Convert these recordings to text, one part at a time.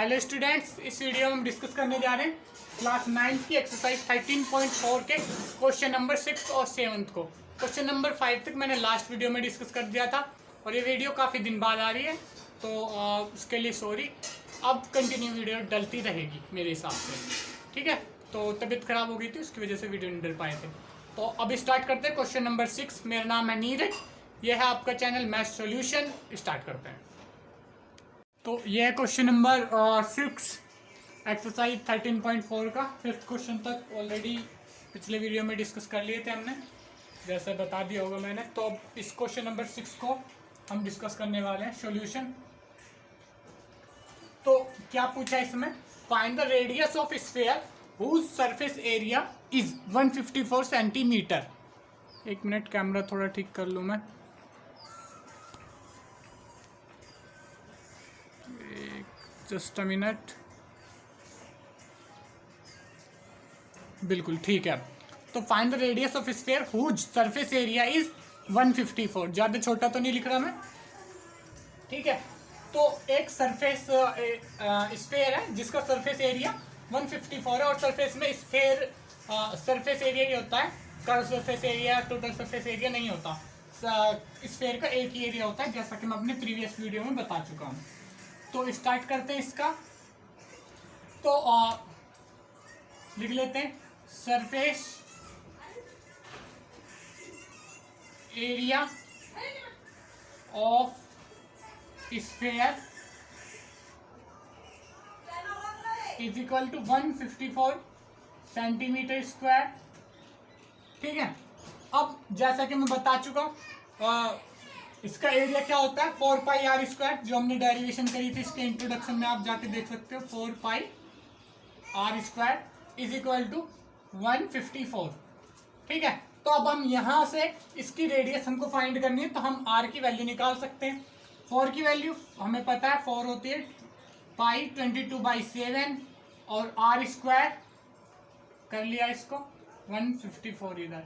Hello students, इस video में हम डिस्कस करने जा रहे हैं क्लास 9 की एक्सरसाइज 13.4 के क्वेश्चन नंबर 6 और 7 को। क्वेश्चन नंबर 5 तक मैंने लास्ट वीडियो में डिस्कस कर दिया था और ये वीडियो काफ़ी दिन बाद आ रही है, तो उसके लिए सॉरी। अब कंटिन्यू वीडियो डलती रहेगी मेरे हिसाब से, ठीक है। तो तबीयत खराब हो गई थी, उसकी वजह से वीडियो नहीं डल पाए थे। तो अब स्टार्ट करते हैं क्वेश्चन नंबर 6। मेरा नाम है नीरज, यह है आपका चैनल मैथ सॉल्यूशन। स्टार्ट करते हैं। तो यह है क्वेश्चन नंबर 6 एक्सरसाइज 13.4 का। 5th क्वेश्चन तक ऑलरेडी पिछले वीडियो में डिस्कस कर लिए थे हमने, जैसे बता दिया होगा मैंने। तो अब इस क्वेश्चन नंबर 6 को हम डिस्कस करने वाले हैं, सॉल्यूशन। तो क्या पूछा है इसमें? Find the radius of sphere whose surface area is 154 centimetre. एक मिनट, कैमरा थोड़ा ठीक कर लूँ मैं। जस्ट अ मिनट, बिल्कुल ठीक है। तो find the radius of sphere whose surface area is 154। ज़्यादा छोटा तो नहीं लिख रहा मैं, ठीक है। तो एक सरफेस स्फीयर है जिसका सरफेस एरिया 154 है, और सरफेस में स्फीयर सरफेस एरिया ही होता है, curve surface area, total surface area नहीं होता। स्फीयर का एक ही एरिया होता है, जैसा कि मैं अपने प्रीवियस वीडियो में बता चुका हूँ। तो स्टार्ट करते हैं इसका। तो लिख लेते हैं surface area of sphere is equal to 154 centimetre square, ठीक है। अब जैसा कि मैं बता चुका हूँ, इसका एरिया क्या होता है, 4 पाई आर स्क्वायर, जो हमने डेरिवेशन करी थी इसके इंट्रोडक्शन में, आप जाके देख सकते हो। 4 pi r square is equal to 154, ठीक है। तो अब हम यहाँ से इसकी रेडियस हमको फाइंड करनी है, तो हम आर की वैल्यू निकाल सकते हैं। 4 की वैल्यू हमें पता है, 4 होती है पाई 22/7, और आर स्क्वायर कर लिया इसको 154 इधर।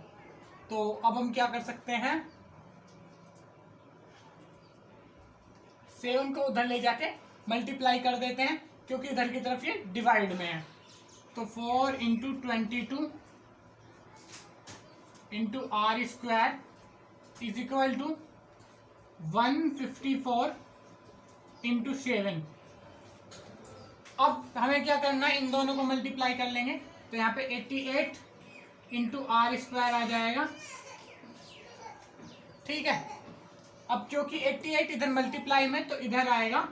तो अब हम क्या कर सकते हैं, 7 को उधर ले जाके मल्टीप्लाई कर देते हैं, क्योंकि इधर की तरफ ये डिवाइड में है। तो 4 into 22 into R square is equal to 154 into 7। अब हमें क्या करना है, इन दोनों को मल्टीप्लाई कर लेंगे, तो यहाँ पे 88 इंटू आर स्क्वायर आ जाएगा, ठीक है। अब क्योंकि 88 इधर मल्टीप्लाई में, तो इधर आएगा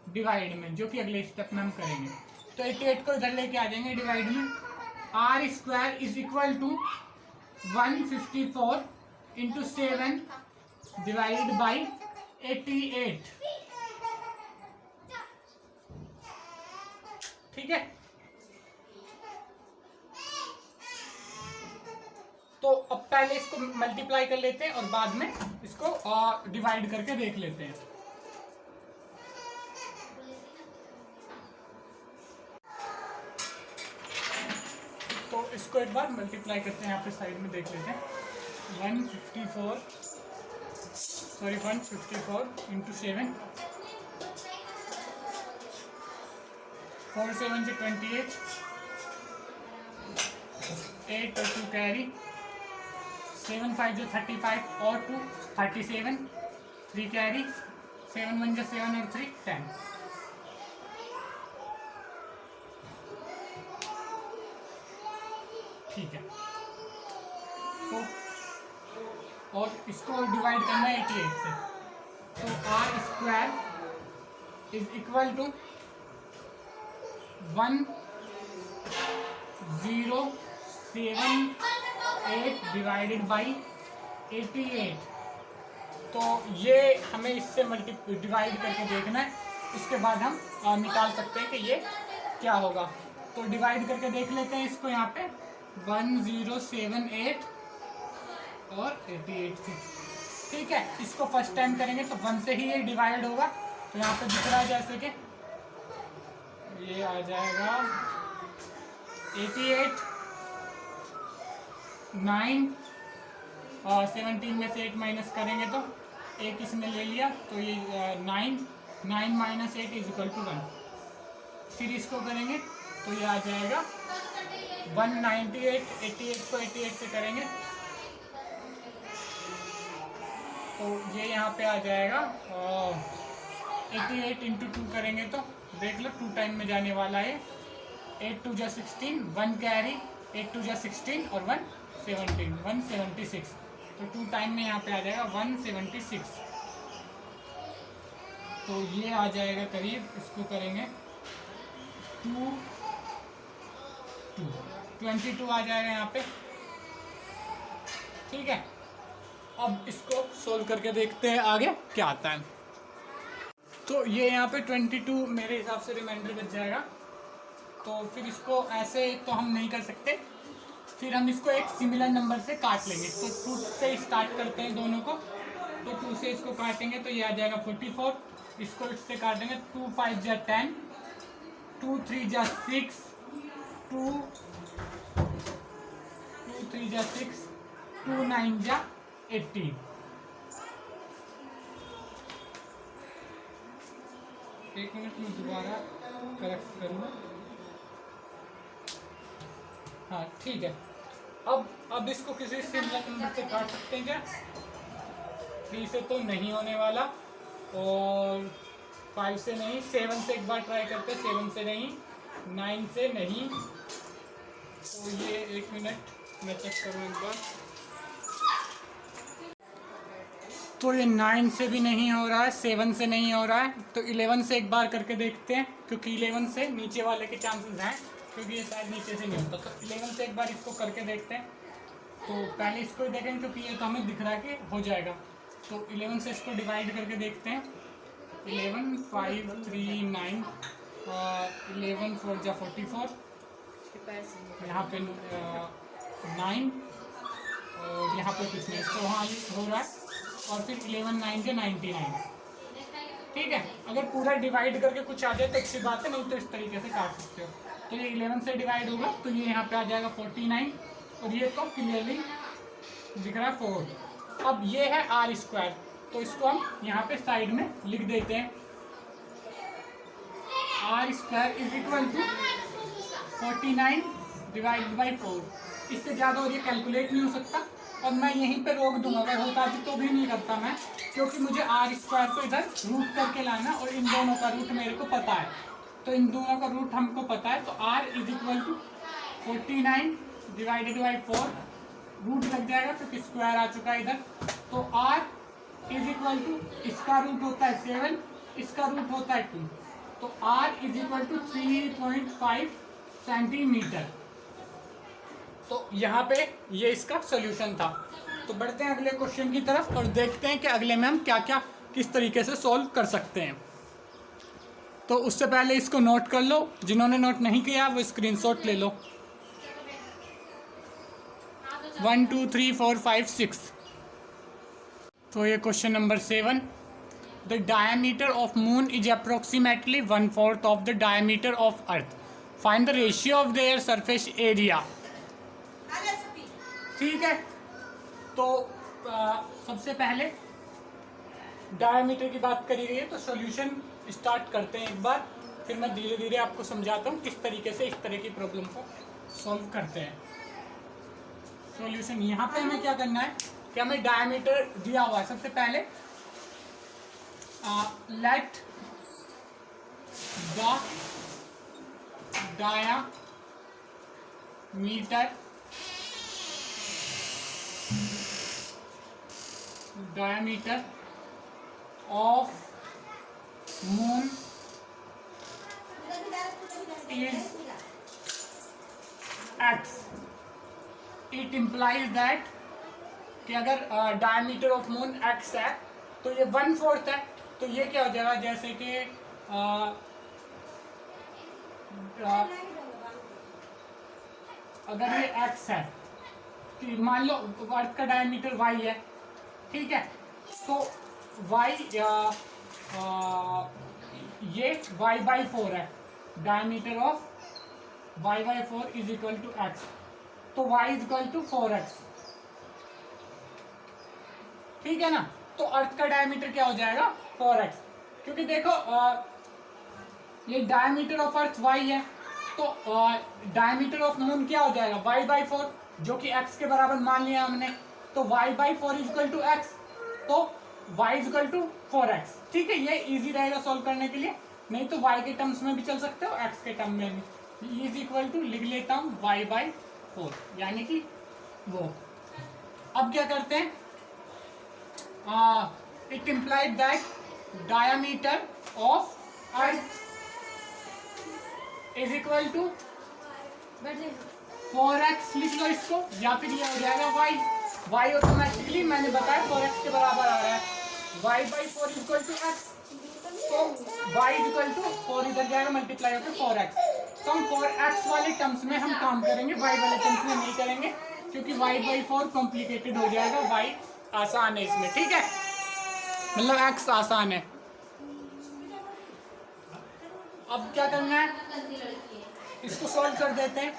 डिवाइड में, जो कि अगले स्टेप में हम करेंगे। तो 88 को इधर लेके आ जाएंगे डिवाइड में। R square is equal to 154 into 7 divide by 88, ठीक है। तो अब पहले इसको मल्टीप्लाई कर लेते हैं और बाद में इसको डिवाइड करके देख लेते हैं। तो इसको एक बार मल्टीप्लाई करते हैं, यहाँ पे साइड में देख लेते हैं। 154 इंटू 7, 4 7 से 28, 8 और 2 कैरी, 7 5 से 35 और 2 37, 3 कैरी, 7 1 से 7 और 3 10, ठीक है। तो और इसको डिवाइड करना है 88 से, तो R square is equal to 1078 divided by 88। तो ये हमें इससे डिवाइड करके देखना है, इसके बाद हम निकाल सकते हैं कि ये क्या होगा। तो डिवाइड करके देख लेते हैं इसको, यहाँ पे 1078 और 88 से, ठीक है। इसको फर्स्ट टाइम करेंगे तो 1 से ही ये डिवाइड होगा, तो यहाँ पे दिख रहा है जैसे कि ये आ जाएगा 88, 9 और 17 में से 8 माइनस करेंगे तो एक इसने ले लिया, तो ये 9 9 - 8 = 1। सीरीज को करेंगे तो ये आ जाएगा 198, 88 को 88 से करेंगे तो ये यहाँ पे आ जाएगा 88 इंटू 2 करेंगे तो देख लो 2 टाइम में जाने वाला है। 8 2 जा 16, 1 कैरी, 8 2 जा 16 और 1 17, 176। तो 2 टाइम में यहाँ पे आ जाएगा 176। तो ये आ जाएगा करीब, इसको करेंगे 22 आ जाएगा यहाँ पे। ठीक है, अब इसको सोल्व करके देखते हैं आगे क्या आता है। तो ये यहाँ पे 22 मेरे हिसाब से रिमाइंडर बच जाएगा। तो फिर इसको ऐसे तो हम नहीं कर सकते, फिर हम इसको एक सिमिलर नंबर से काट लेंगे। तो 2 से स्टार्ट करते हैं दोनों को, तो 2 से इसको काटेंगे तो ये आ जाएगा 44। इसको इससे काटेंगे 2 5 जा 10, 2 3 जा 6, 2 3 जा 6, 2 9 जा 18। एक मिनट में दोबारा करेक्ट करूँगा। हाँ ठीक है, अब इसको किसी सिमिलर नंबर से काट सकते हैं क्या? 3 से तो नहीं होने वाला, और 5 से नहीं, 7 से एक बार ट्राई करते हैं, 7 से नहीं, 9 से नहीं। तो ये एक मिनट मैं चेक करूँ एक बार। तो ये 9 से भी नहीं हो रहा है, 7 से नहीं हो रहा है, तो 11 से एक बार करके देखते हैं, क्योंकि 11 से नीचे वाले के चांसेस हैं, क्योंकि ये शायद नीचे से नहीं होता। तो 11 से एक बार इसको करके देखते हैं। तो पहले इसको ही देखेंगे क्योंकि ये तो हमें दिख रहा है कि हो जाएगा। तो 11 से इसको डिवाइड करके देखते हैं। 11 5 3 9, 11 4 जा 44, यहाँ पे 9 और यहाँ पे कुछ नहीं, तो हाँ हो रहा है। और फिर 11 9 जा 99। ठीक है, अगर पूरा डिवाइड करके कुछ आ जाए तो अच्छी बात है, नहीं तो इस तरीके से काट सकते हो। तो ये 11 से डिवाइड होगा तो ये यहाँ पे आ जाएगा 49, और ये तो क्लियरली दिख रहा है 4। अब ये है आर स्क्वायर, तो इसको हम यहाँ पे साइड में लिख देते हैं। R square is equal to 49 divide by 4। इससे ज़्यादा और ये कैलकुलेट नहीं हो सकता, और मैं यहीं पे रोक दूंगा, अगर होता तो भी नहीं करता मैं, क्योंकि मुझे आर स्क्वायर को इधर रूट करके लाना, और इन दोनों का रूट मेरे को पता है। तो इन दोनों का रूट हमको पता है, तो R is equal to 49 divided by 4, root लग जाएगा क्योंकि स्क्वायर आ चुका है इधर। तो आर इज इक्वल टू, इसका रूट होता है 7, इसका रूट होता है 2, तो R is equal to 3.5 centimetre. तो यहाँ पे ये इसका सोल्यूशन था। तो बढ़ते हैं अगले क्वेश्चन की तरफ और देखते हैं कि अगले में हम क्या क्या किस तरीके से सॉल्व कर सकते हैं। तो उससे पहले इसको नोट कर लो, जिन्होंने नोट नहीं किया वो स्क्रीनशॉट ले लो। 1 2 3 4 5 6। तो ये question number 7। The diameter of moon is approximately 1/4 of the diameter of earth. Find the ratio of their surface area. ठीक है, तो सबसे पहले डायमीटर की बात करी गई है, तो सॉल्यूशन स्टार्ट करते हैं एक बार, फिर मैं धीरे धीरे आपको समझाता हूँ किस तरीके से इस तरह की प्रॉब्लम को सॉल्व करते हैं। सॉल्यूशन यहाँ पे हमें क्या करना है कि हमें डायमीटर दिया हुआ है। सबसे पहले let the diameter of moon is x. It implies that कि अगर डायमीटर ऑफ मून x है तो ये 1/4 है, तो ये क्या हो जाएगा, जैसे कि अगर ये x है, कि मान लो अर्थ का डायमीटर y है, ठीक है, तो y ये y/4 है, diameter of y/4 is equal to x, तो y is equal to 4x। ठीक है ना, तो अर्थ का डायमीटर क्या हो जाएगा 4x, क्योंकि देखो ये डायमीटर ऑफ अर्थ वाई है, तो डायमीटर ऑफ मून क्या हो जाएगा, y/4, जो कि x के बराबर मान लिया हमने, तो y/4 इक्वल टू एक्स, तो y इक्वल टू 4x। ठीक है, ये इजी रहेगा सॉल्व करने के लिए, नहीं तो y के टर्म्स में भी चल सकते हो, x के टर्म में भी। इज इक्वल टू लिख लेता हूँ y/4, यानी कि वो। अब क्या करते हैं, it implied that diameter of earth is equal to 4x, लिख लो इसको, या फिर ये हो जाएगा y ऑटोमेटिकली मैंने बताया 4x के बराबर आ रहा है, y/4 इक्वल टू x, तो y इक्वल टू 4 इधर जाएगा मल्टीप्लाई होकर 4x। तो हम 4x वाले टर्म्स में हम काम करेंगे, y वाले टर्म्स में नहीं करेंगे, क्योंकि y/4 कॉम्प्लिकेटेड हो जाएगा, y आसान है इसमें। ठीक है, मतलब x आसान है। अब क्या करना है, इसको सॉल्व कर देते हैं,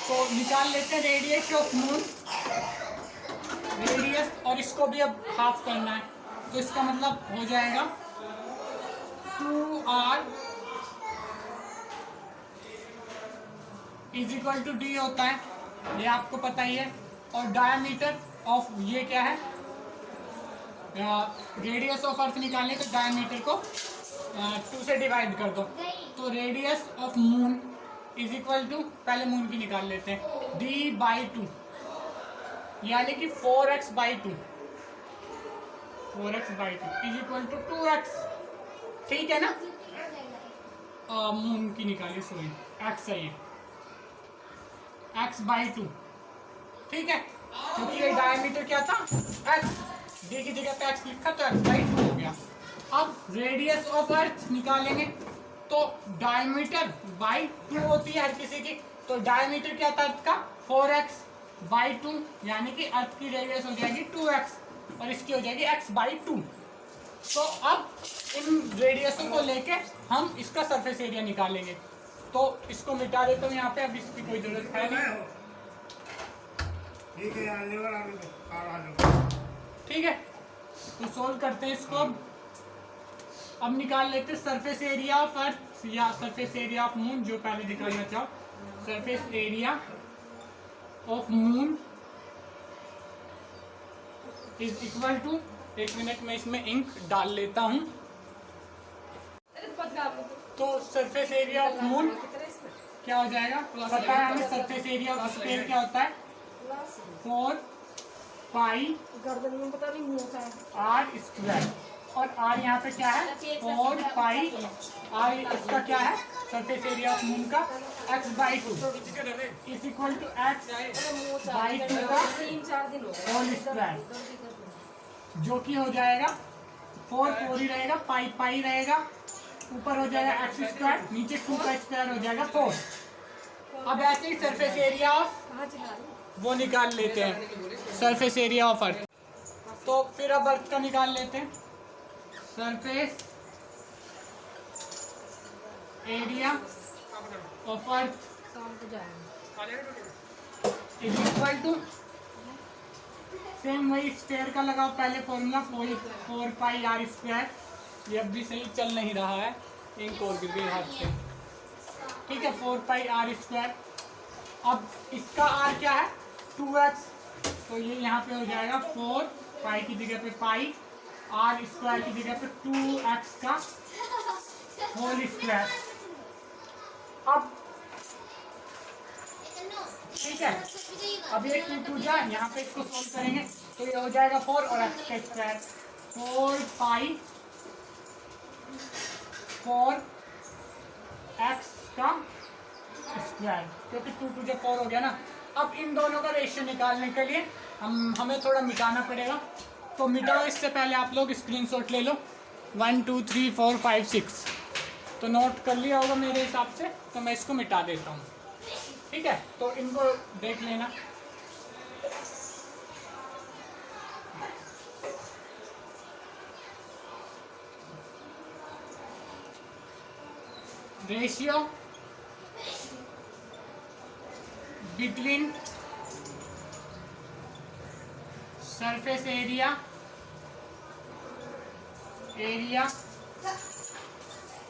तो निकाल लेते हैं रेडियस ऑफ मून, रेडियस, और इसको भी अब हाफ करना है, तो इसका मतलब हो जाएगा 2r is equal to D होता है, ये आपको पता ही है, और डायमीटर ऑफ ये क्या है, रेडियस ऑफ अर्थ निकालने तो डायमीटर को 2 से डिवाइड कर दो, तो radius of moon is equal to, पहले मून की निकाल लेते हैं, d/2, यानी कि 4x/2, 4x/2 is equal to 2x। ठीक है ना, मून की निकालिए, सॉरी x है ये, x/2। ठीक है, क्योंकि ये डायमीटर क्या था, x, d की जगह पे x लिखा तो x/2 हो गया। अब रेडियस ऑफ अर्थ निकालेंगे, तो डायमीटर बाई 2 होती है हर किसी की, तो डायमीटर क्या था अर्थ का, 4x/2, यानी कि अर्थ की रेडियस हो जाएगी 2x और इसकी हो जाएगी x/2। तो अब इन रेडियसों को लेके हम इसका सरफेस एरिया निकालेंगे, तो इसको मिटा देता हूँ यहाँ पे, अब इसकी कोई जरूरत है नहीं। ठीक है, तो सोल्व करते हैं इसको। अब निकाल लेते हैं सरफेस एरिया ऑफ अर्थ या सरफेस एरिया ऑफ मून, जो पहले निकालना चाहो, surface area of moon is equal to, एक मिनट में इसमें इंक डाल लेता हूं, तो सरफेस एरिया ऑफ मून क्या हो जाएगा, पता है हमें सरफेस एरिया ऑफ स्फीयर क्या होता है, 4 पाई r स्क्वायर, और r यहाँ पे क्या है, 4 पाई r, इसका क्या है सरफेस एरिया ऑफ मून का, x/2 is equal to x/2 का होल स्क्वायर, जो कि हो जाएगा 4 ही रहेगा, पाई रहेगा, ऊपर हो जाएगा एक्स स्क्वायर, नीचे 2 का स्क्वायर हो जाएगा 4। अब ऐसे ही सरफेस एरिया ऑफ वो निकाल लेते हैं, सरफेस एरिया ऑफ अर्थ, तो फिर अब अर्थ का निकाल लेते हैं, surface area of earth is equal to, same वही स्क्वायर का लगाओ पहले फॉर्मूला, 4 पाई r स्क्वायर, ये अब भी सही चल नहीं रहा है, इंक और गिर गई हाथ से। ठीक है, 4 पाई r स्क्वायर, अब इसका r क्या है, 2x, तो ये यहाँ पे हो जाएगा 4 पाई की जगह पे पाई, r स्क्वायर की जगह पे 2x का होल स्क्वायर। अब ठीक है, अब ये 2 जा, यहाँ पे इसको सोल्व करेंगे, तो ये हो जाएगा 4 और x का स्क्वायर, 4 पाई 4x का स्क्वायर, क्योंकि 2 जा 4 हो गया ना। अब इन दोनों का रेशियो निकालने के लिए हमें थोड़ा मिटाना पड़ेगा, तो मिटाओ, इससे पहले आप लोग स्क्रीनशॉट ले लो, 1 2 3 4 5 6, तो नोट कर लिया होगा मेरे हिसाब से, तो मैं इसको मिटा देता हूँ। ठीक है, तो इनको देख लेना, ratio between surface area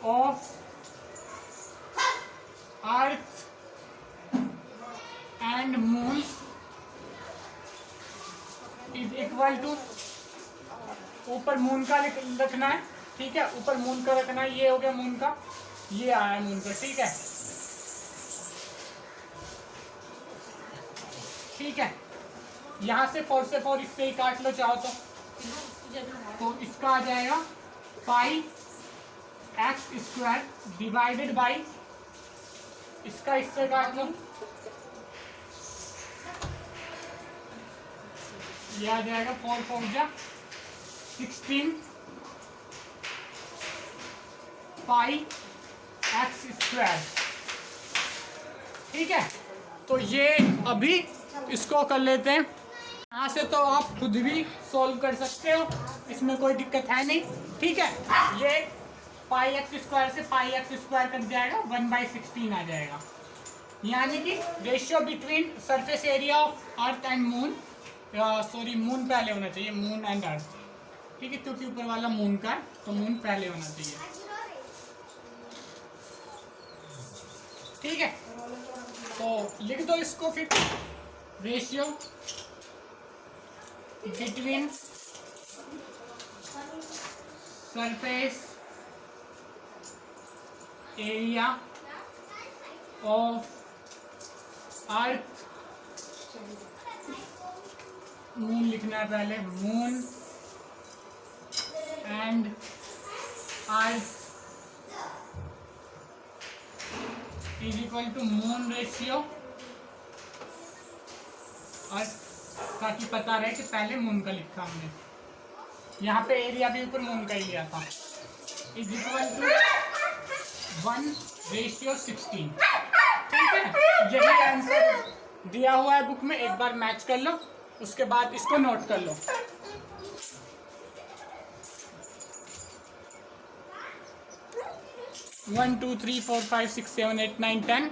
of earth and moon is equal to, ऊपर मून का रखना है, ठीक है, ऊपर मून का रखना है, ये हो गया मून का, ये आया मून का, ठीक है, ठीक है। यहां से 4 से 4 इससे ही काट लो चाहो तो इसका आ जाएगा पाई एक्स स्क्वायर डिवाइडेड बाई, इसका इससे काट लो, ये आ जाएगा 4 4 जा 16 पाई एक्स स्क्वायर, ठीक है। तो ये अभी इसको कर लेते हैं, यहाँ से तो आप खुद भी सॉल्व कर सकते हो, इसमें कोई दिक्कत है नहीं, ठीक है। ये पाई एक्स स्क्वायर से पाई एक्स स्क्वायर कट जाएगा, 1/16 आ जाएगा, यानी कि ratio between surface area of earth and moon, sorry moon पहले होना चाहिए, मून एंड अर्थ, ठीक है, क्योंकि ऊपर वाला मून का है तो मून पहले होना चाहिए, ठीक है। तो लिख दो इसको फिर, ratio between surface area of earth, moon लिखना है पहले, moon and earth is equal to moon ratio, और ताकि पता रहे कि पहले मून का लिखा हमने, यहाँ पे एरिया भी ऊपर मून का ही लिया था, इज इक्वल टू 1/16, ठीक है। यही आंसर दिया हुआ है बुक में, एक बार मैच कर लो, उसके बाद इसको नोट कर लो। वन 2 3 4 5 6 7 8 9 10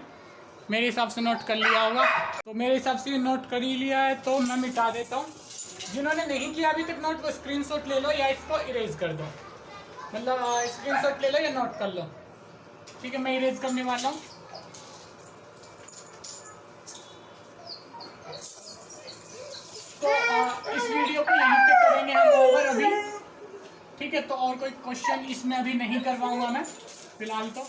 मेरे हिसाब से नोट कर लिया होगा, तो मेरे हिसाब से नोट कर ही लिया है तो मैं मिटा देता हूँ। जिन्होंने नहीं किया अभी तक नोट, वो स्क्रीनशॉट ले लो या इसको इरेज कर दो, मतलब स्क्रीनशॉट ले लो या नोट कर लो, ठीक है। मैं इरेज करने वाला हूँ। तो इस वीडियो को यहीं पे करेंगे हम ओवर अभी, ठीक है। तो और कोई क्वेश्चन इसमें अभी नहीं करवाऊंगा मैं फिलहाल तो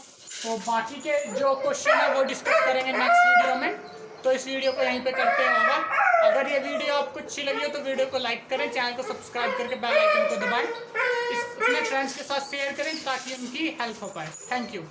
बाकी के जो क्वेश्चन है वो डिस्कस करेंगे नेक्स्ट वीडियो में। तो इस वीडियो को यहीं पे करते हैं ओवर। अगर ये वीडियो आपको अच्छी लगी हो तो वीडियो को लाइक करें, चैनल को सब्सक्राइब करके बेल आइकन को दबाएं, अपने फ्रेंड्स के साथ शेयर करें ताकि उनकी हेल्प हो पाए। Thank you.